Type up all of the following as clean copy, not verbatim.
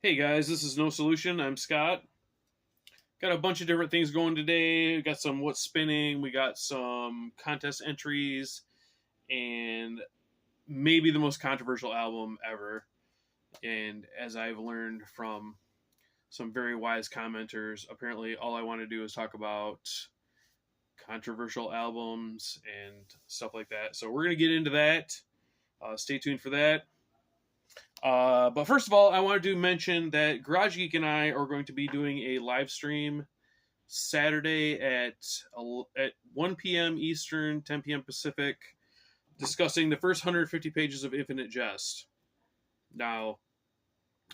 Hey guys, this is No Solution. I'm Scott. Got a bunch of different things going today. We got some what's spinning, we got some contest entries, and maybe the most controversial album ever. And as I've learned from some very wise commenters, apparently all I want to do is talk about controversial albums and stuff like that. So we're going to get into that. Stay tuned for that. But first of all, I wanted to mention that Garage Geek and I are going to be doing a live stream Saturday at 1 p.m. Eastern, 10 p.m. Pacific, discussing the first 150 pages of Infinite Jest. Now,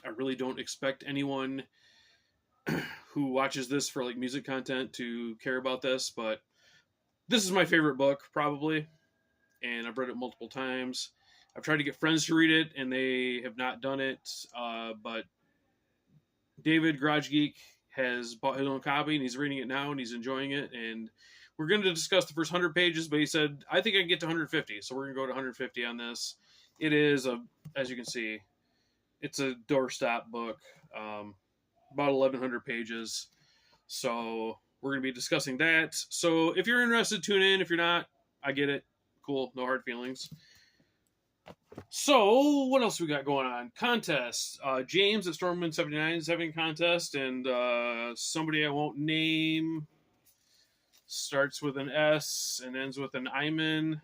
I really don't expect anyone who watches this for like music content to care about this, but this is my favorite book, probably, and I've read it multiple times. I've tried to get friends to read it, and they have not done it. But David, Garage Geek, has bought his own copy, and he's reading it now, and he's enjoying it. And we're going to discuss the first 100 pages, but he said, I think I can get to 150, so we're going to go to 150 on this. It is, as you can see, it's a doorstop book, about 1,100 pages. So we're going to be discussing that. So if you're interested, tune in. If you're not, I get it. Cool, no hard feelings. So, what else we got going on? Contests. James at Stormwind 79 is having a contest, and somebody I won't name, starts with an S and ends with an Iman,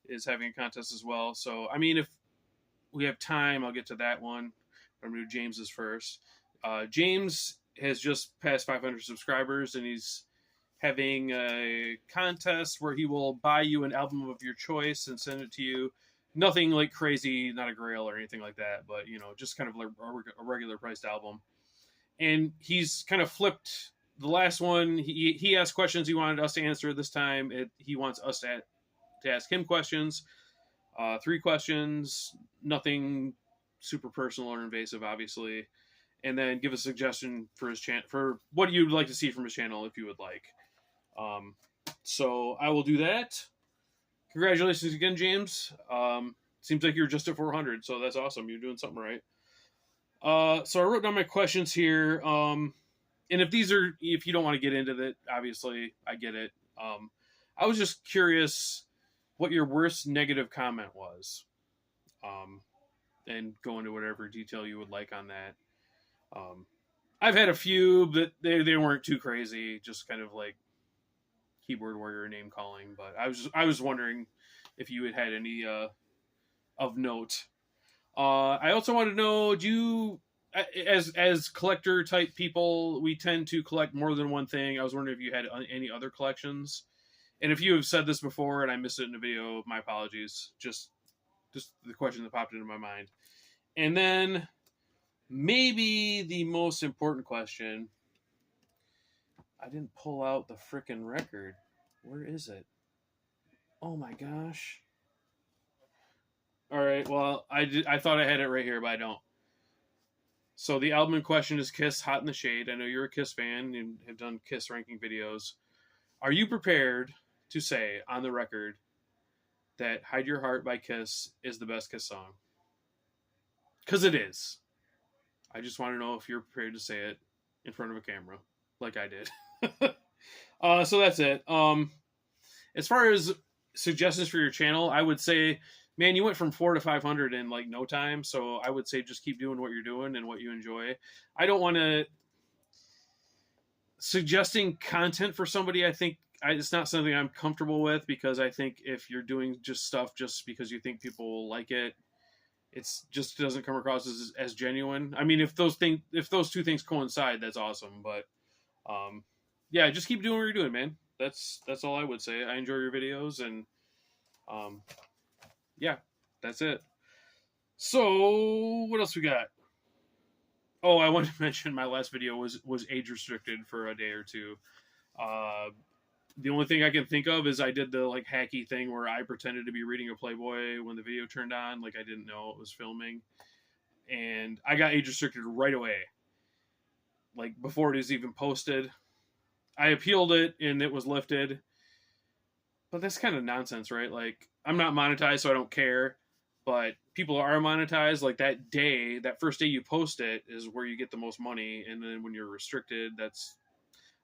is having a contest as well. So, I mean, if we have time, I'll get to that one. I'm going to do James's first. James has just passed 500 subscribers, and he's having a contest where he will buy you an album of your choice and send it to you. Nothing like crazy, not a grail or anything like that, but just kind of like a regular priced album. And he's kind of flipped the last one. He asked questions he wanted us to answer. This time he wants us to ask him questions. 3 questions, nothing super personal or invasive, obviously. And then give a suggestion for his for what you'd like to see from his channel if you would like. So I will do that. Congratulations again, James. Seems like you're just at 400, so that's awesome. You're doing something right. So I wrote down my questions here. And if you don't want to get into that, obviously, I get it. I was just curious what your worst negative comment was. And go into whatever detail you would like on that. I've had a few, but they weren't too crazy, just kind of like keyboard warrior name calling, but I was wondering if you had any of note. I also want to know, do you, as collector type people, we tend to collect more than one thing. I was wondering if you had any other collections, and if you have said this before and I missed it in the video, my apologies. Just the question that popped into my mind, and then maybe the most important question. I didn't pull out the frickin' record. Where is it? Oh my gosh. All right, well, I thought I had it right here, but I don't. So the album in question is Kiss, Hot in the Shade. I know you're a Kiss fan and have done Kiss ranking videos. Are you prepared to say on the record that Hide Your Heart by Kiss is the best Kiss song? Because it is. I just want to know if you're prepared to say it in front of a camera, like I did. So that's it. As far as suggestions for your channel, I would say, man, you went from 4 to 500 in like no time. So I would say just keep doing what you're doing and what you enjoy. I don't want to suggesting content for somebody. I think it's not something I'm comfortable with, because I think if you're doing just stuff just because you think people will like it, it's just doesn't come across as genuine. I mean, if those two things coincide, that's awesome. But yeah, just keep doing what you're doing, man. That's all I would say. I enjoy your videos, and yeah, that's it. So what else we got? Oh, I wanted to mention my last video was age restricted for a day or two. The only thing I can think of is I did the like hacky thing where I pretended to be reading a Playboy when the video turned on, like I didn't know it was filming, and I got age restricted right away, like before it was even posted. I appealed it and it was lifted, but that's kind of nonsense, right? Like, I'm not monetized, so I don't care, but people are monetized, like that first day you post it is where you get the most money, and then when you're restricted, that's,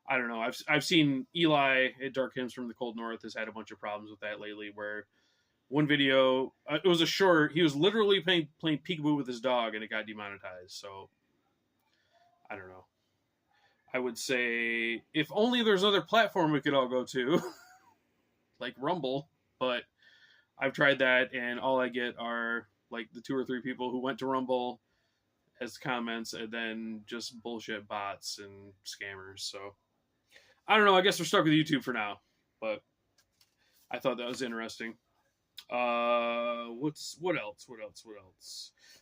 I don't know. I've seen Eli at Dark Hymns from the Cold North has had a bunch of problems with that lately, where one video, it was a short, he was literally playing peekaboo with his dog, and it got demonetized. So I don't know. I would say if only there's another platform we could all go to, like Rumble, but I've tried that, and all I get are like the 2 or 3 people who went to Rumble as comments, and then just bullshit bots and scammers. So I don't know. I guess we're stuck with YouTube for now, but I thought that was interesting. What else?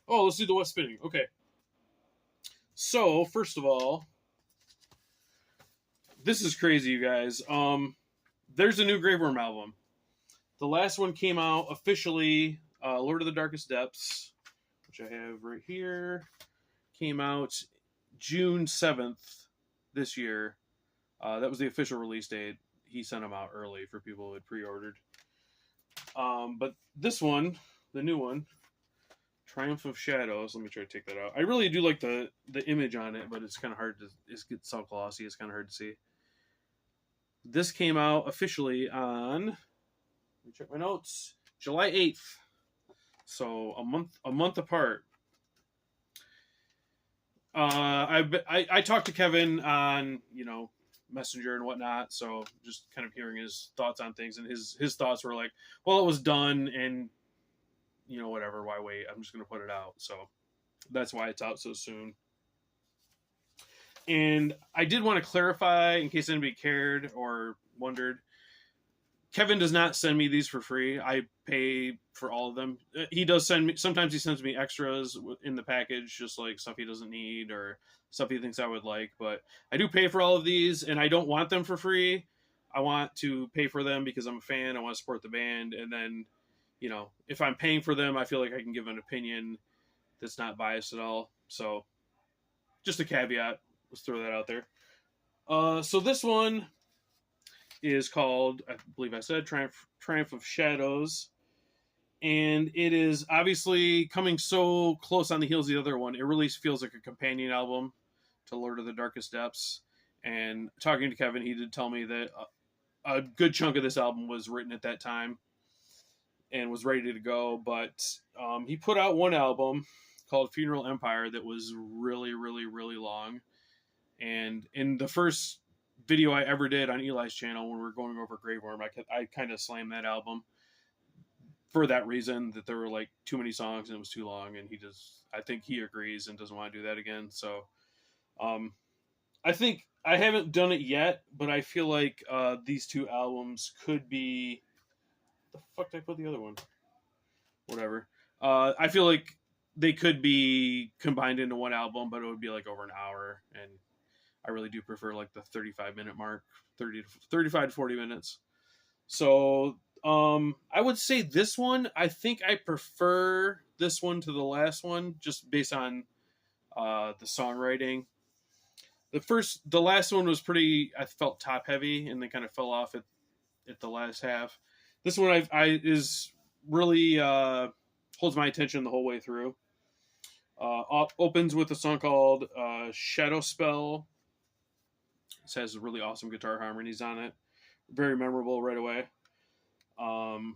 Oh, let's do the what's spinning. Okay. So first of all, this is crazy, you guys. There's a new Graveworm album. The last one came out officially, Lord of the Darkest Depths, which I have right here, came out June 7th this year. That was the official release date. He sent them out early for people who had pre-ordered. But this one, the new one, Triumph of Shadows. Let me try to take that out. I really do like the image on it, but it's kind of hard to. It's so glossy. It's kind of hard to see. This came out officially on. Let me check my notes. July 8th. So a month apart. I talked to Kevin on Messenger and whatnot, so just kind of hearing his thoughts on things, and his thoughts were like, well, it was done, and whatever, why wait, I'm just gonna put it out. So that's why it's out so soon. And I did want to clarify, in case anybody cared or wondered, Kevin does not send me these for free. I pay for all of them. He does send me, sometimes he sends me extras in the package, just like stuff he doesn't need or stuff he thinks I would like. But I do pay for all of these, and I don't want them for free. I want to pay for them because I'm a fan. I want to support the band. And then, if I'm paying for them, I feel like I can give an opinion that's not biased at all. So just a caveat. Let's throw that out there. So this one is called, I believe I said, Triumph of Shadows. And it is obviously coming so close on the heels of the other one. It really feels like a companion album to Lord of the Darkest Depths. And talking to Kevin, he did tell me that a good chunk of this album was written at that time and was ready to go. But he put out one album called Funeral Empire that was really, really, really long. And in the first video I ever did on Eli's channel, when we were going over Graveworm, I kind of slammed that album for that reason, that there were like too many songs and it was too long. And I think he agrees and doesn't want to do that again. So I think I haven't done it yet, but I feel like these two albums could be, the fuck did I put the other one? Whatever. I feel like they could be combined into one album, but it would be like over an hour, and I really do prefer like the 35-minute mark, 35 to 40 minutes. So I would say this one, I think I prefer this one to the last one, just based on the songwriting. The last one was pretty, I felt top heavy, and then kind of fell off at the last half. This one is really holds my attention the whole way through. Opens with a song called Shadow Spell. It has really awesome guitar harmonies on it. Very memorable right away. I'm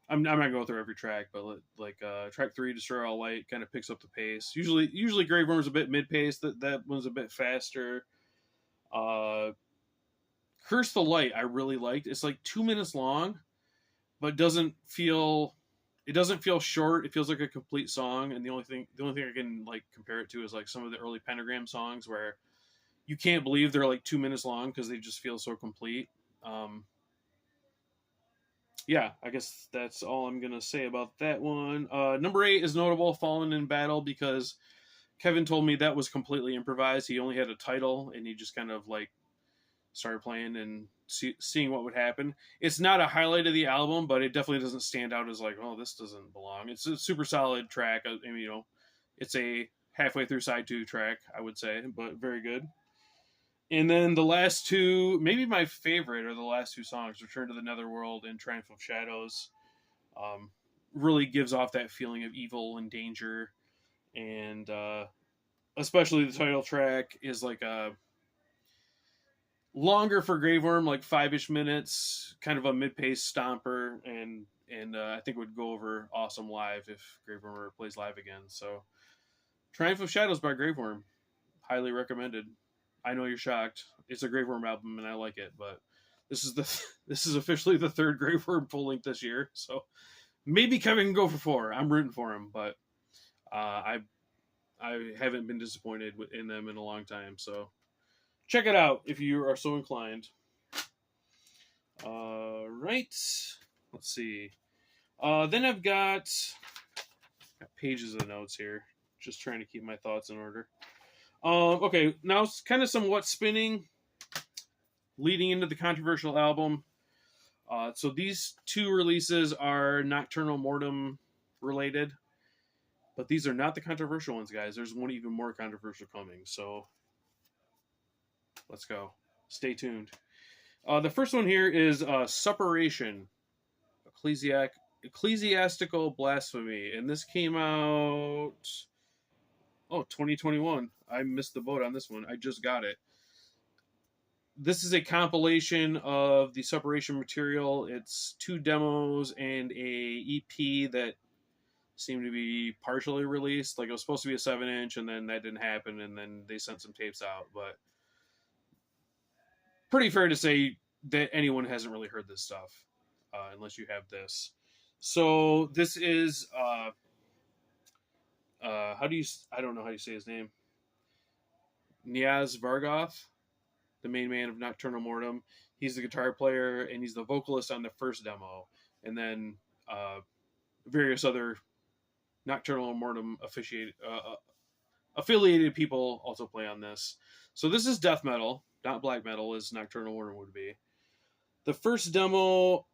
not gonna go through every track, but like track 3, Destroy All Light, kind of picks up the pace. Usually Graveworm's a bit mid-paced. That one's a bit faster. Curse the Light I really liked. It's like 2 minutes long, but it doesn't feel short. It feels like a complete song. And the only thing I can like compare it to is like some of the early Pentagram songs where you can't believe they're like 2 minutes long because they just feel so complete. Yeah, I guess that's all I'm gonna say about that one. Number 8 is notable, Fallen in Battle, because Kevin told me that was completely improvised. He only had a title, and he just kind of like started playing and seeing what would happen. It's not a highlight of the album, but it definitely doesn't stand out as like, oh, this doesn't belong. It's a super solid track. I mean, it's a halfway through side 2 track, I would say, but very good. And then the last two, maybe my favorite, are the last two songs, Return to the Netherworld and Triumph of Shadows. really gives off that feeling of evil and danger. And especially the title track is like a longer for Graveworm, like 5-ish minutes, kind of a mid-paced stomper, and I think it would go over awesome live if Graveworm plays live again. So, Triumph of Shadows by Graveworm, highly recommended. I know you're shocked. It's a Graveworm album, and I like it, but this is officially the third Graveworm full length this year. So maybe Kevin can go for 4. I'm rooting for him, but I haven't been disappointed in them in a long time. So check it out if you are so inclined. Right. Let's see. Then I've got pages of notes here. Just trying to keep my thoughts in order. Okay, now it's kind of some what's spinning leading into the controversial album. So these 2 releases are Nocturnal Mortem related, but these are not the controversial ones, guys. There's one even more controversial coming. So let's go. Stay tuned. The first one here is Suppuration, Ecclesiastical Blasphemy, and this came out 2021. I missed the boat on this one. I just got it. This is a compilation of the Suppuration material. It's 2 demos and a EP that seemed to be partially released. Like, it was supposed to be a 7-inch, and then that didn't happen, and then they sent some tapes out. But pretty fair to say that anyone hasn't really heard this stuff, unless you have this. So this is I don't know how you say his name. Niaz Vargoth, the main man of Nocturnal Mortem. He's the guitar player, and he's the vocalist on the first demo. And then various other Nocturnal Mortem affiliated people also play on this. So this is death metal, not black metal, as Nocturnal Mortem would be. The first demo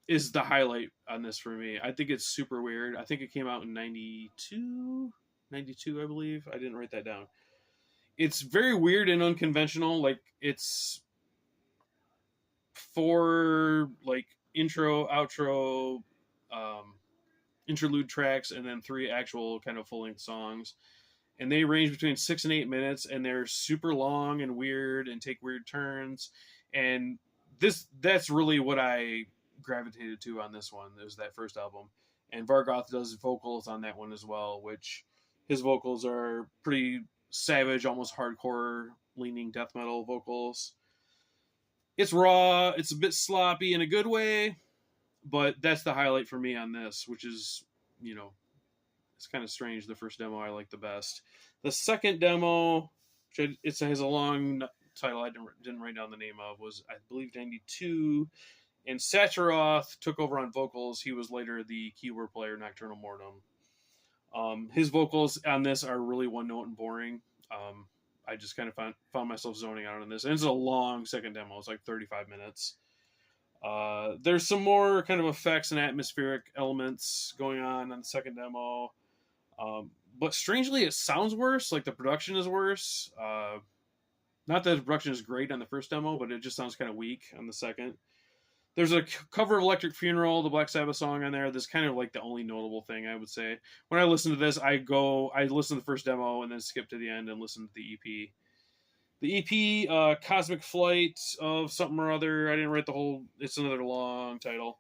is the highlight on this for me. I think it's super weird. I think it came out in 92, I believe. I didn't write that down. It's very weird and unconventional. Like, it's 4 like intro, outro, interlude tracks, and then 3 actual kind of full-length songs. And they range between 6 and 8 minutes, and they're super long and weird and take weird turns. And that's really what I gravitated to on this one. It was that first album. And Vargoth does vocals on that one as well, which his vocals are pretty savage, almost hardcore leaning death metal vocals. It's raw, it's a bit sloppy in a good way, but that's the highlight for me on this, which is, it's kind of strange. The first demo I like the best. The second demo, which it has a long title I didn't write down the name of, was, I believe, 92. And Sacharoth took over on vocals. He was later the keyboard player, Nocturnal Mortem. His vocals on this are really one note and boring. I just kind of found myself zoning out on this. And it's a long second demo. It's like 35 minutes. There's some more kind of effects and atmospheric elements going on the second demo. But strangely, it sounds worse. Like, the production is worse. Not that the production is great on the first demo, but it just sounds kind of weak on the second. There's a cover of Electric Funeral, the Black Sabbath song on there. That's kind of like the only notable thing, I would say. When I listen to this, I listen to the first demo and then skip to the end and listen to the EP. The EP, Cosmic Flight of something or other. I didn't write the whole... It's another long title.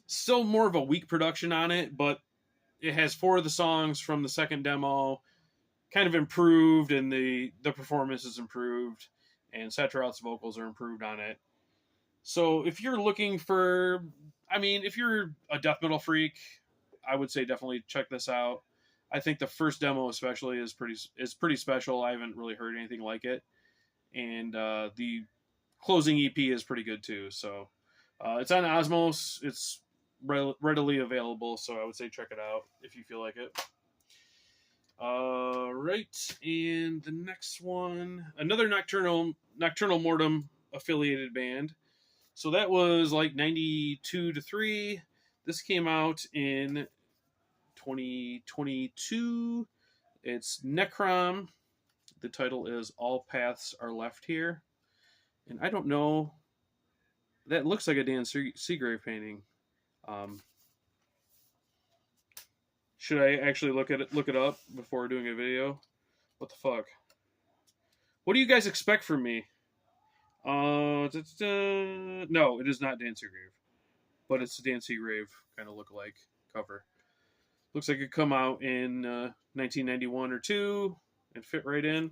Still more of a weak production on it, but it has 4 of the songs from the second demo kind of improved, and the performance is improved, and Sacharoth's vocals are improved on it. So if you're looking for... if you're a death metal freak, I would say definitely check this out. I think the first demo especially is pretty special. I haven't really heard anything like it. And the closing EP is pretty good too. So it's on Osmos. It's readily available, so I would say check it out if you feel like it. Right, and the next one, another Nocturnal Mortem affiliated band. So that was like 92 to 3. This came out in 2022. It's Necron. The title is All Paths Are Left Here. And I don't know That looks like a Dan Seagrave painting. Should I actually look it up before doing a video? What the fuck? What do you guys expect from me? No, it is not Dan Seagrave, but it's a Dan Seagrave kind of look-alike cover. Looks like it come out in 1991 or two and fit right in.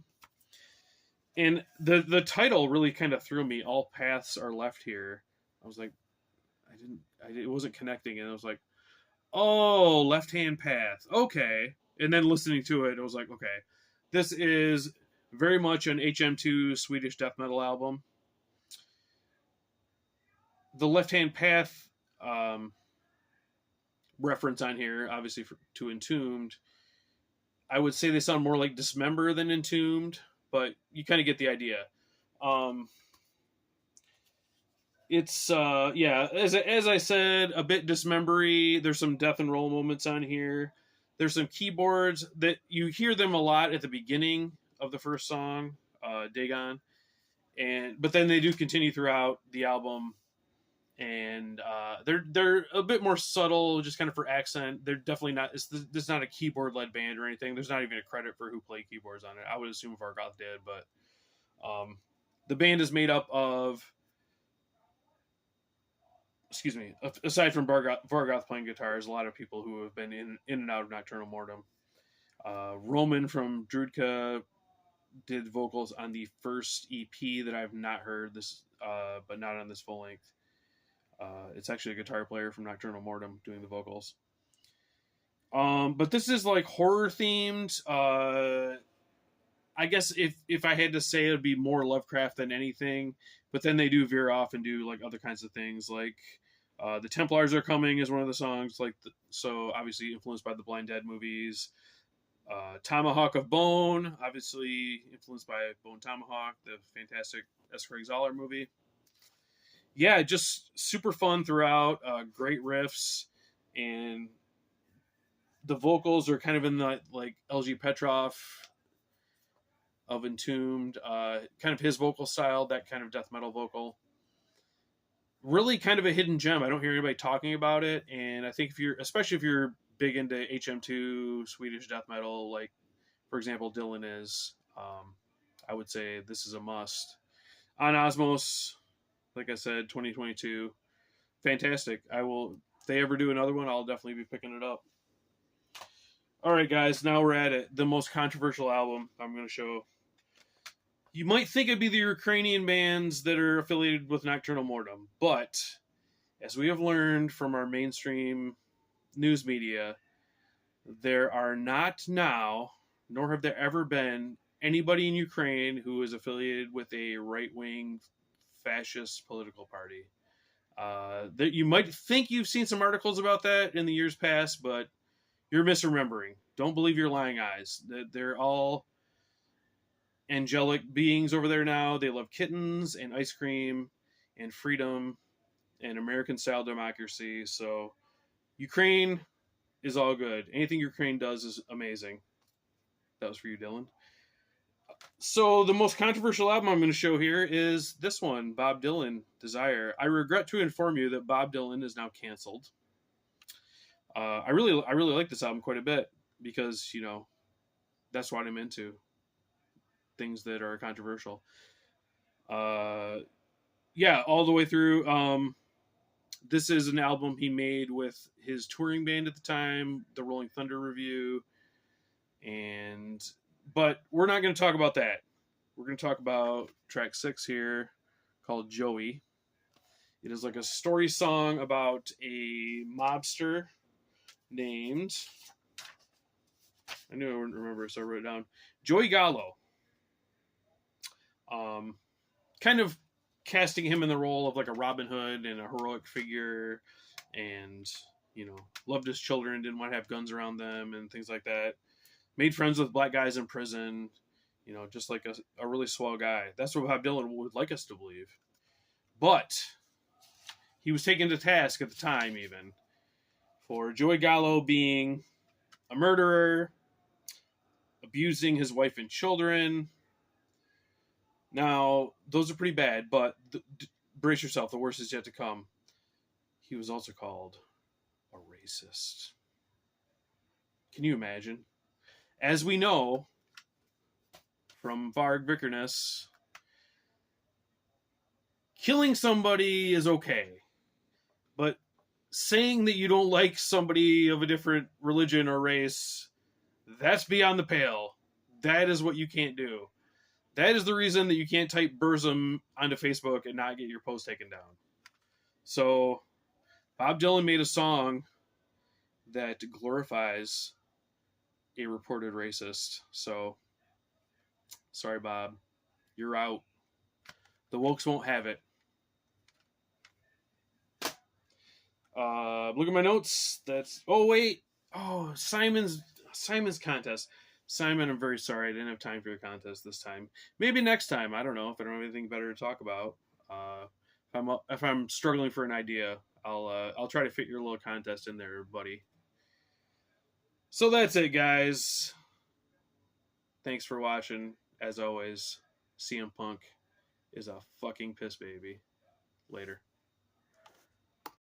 And the title really kind of threw me. All paths are left here. I was like, it wasn't connecting, and I was like, oh, left hand path, okay. And then listening to it, I was like, okay, this is very much an HM2 Swedish death metal album. The left hand path reference on here, obviously to Entombed, I would say they sound more like Dismember than Entombed, but you kind of get the idea. It's as I said, a bit dismembery. There's some death and roll moments on here. There's some keyboards that you hear them a lot at the beginning of the first song, Dagon, but then they do continue throughout the album, and they're a bit more subtle, just kind of for accent. They're definitely not. This is not a keyboard led band or anything. There's not even a credit for who played keyboards on it. I would assume Vargoth did, but the band is made up of. Excuse me. Aside from Vargoth playing guitar, there's a lot of people who have been in and out of Nocturnal Mortem. Roman from Drudka did vocals on the first EP that I've not heard this, but not on this full length. It's actually a guitar player from Nocturnal Mortem doing the vocals. But this is like horror themed. I guess if I had to say, it would be more Lovecraft than anything. But then they do veer off and do like other kinds of things, like The Templars Are Coming is one of the songs. So obviously influenced by the Blind Dead movies. Tomahawk of Bone, obviously influenced by Bone Tomahawk, the fantastic S. Craig Zahler movie. Yeah, just super fun throughout. Great riffs, and the vocals are kind of in the like LG Petrov of Entombed, kind of his vocal style, that kind of death metal vocal. Really kind of a hidden gem. I don't hear anybody talking about it, and I think especially if you're big into HM2 Swedish death metal, like for example Dylan is, I would say this is a must. On Osmos, like I said, 2022, fantastic. If they ever do another one, I'll definitely be picking it up. All right, guys, now we're at it. The most controversial album I'm going to show. You might think it'd be the Ukrainian bands that are affiliated with Nocturnal Mortem, but as we have learned from our mainstream news media, there are not now, nor have there ever been, anybody in Ukraine who is affiliated with a right-wing fascist political party. That you might think you've seen some articles about that in the years past, but you're misremembering. Don't believe your lying eyes. They're all angelic beings over there now. They love kittens and ice cream and freedom and American-style democracy. So Ukraine is all good. Anything Ukraine does is amazing. That was for you, Dylan. So the most controversial album I'm going to show here is this one, Bob Dylan, Desire. I regret to inform you that Bob Dylan is now canceled. I really like this album quite a bit because, that's what I'm into. Things that are controversial. All the way through. This is an album he made with his touring band at the time, the Rolling Thunder Review. But we're not going to talk about that. We're going to talk about track 6 here, called Joey. It is like a story song about a mobster named, I knew I wouldn't remember, so I wrote it down, Joey Gallo. Kind of casting him in the role of like a Robin Hood and a heroic figure, and loved his children, didn't want to have guns around them and things like that. Made friends with black guys in prison, just like a really swell guy. That's what Bob Dylan would like us to believe. But he was taken to task at the time, even, for Joey Gallo being a murderer, abusing his wife and children. Now, those are pretty bad, but brace yourself, the worst is yet to come. He was also called a racist. Can you imagine? As we know from Varg Vikernes, killing somebody is okay. But saying that you don't like somebody of a different religion or race, that's beyond the pale. That is what you can't do. That is the reason that you can't type Burzum onto Facebook and not get your post taken down. So, Bob Dylan made a song that glorifies a reported racist. So, sorry, Bob. You're out. The wokes won't have it. Look at my notes. Oh, wait. Oh, Simon's contest. Simon, I'm very sorry. I didn't have time for your contest this time. Maybe next time. I don't know. If I don't have anything better to talk about. If I'm struggling for an idea, I'll try to fit your little contest in there, buddy. So that's it, guys. Thanks for watching. As always, CM Punk is a fucking piss baby. Later.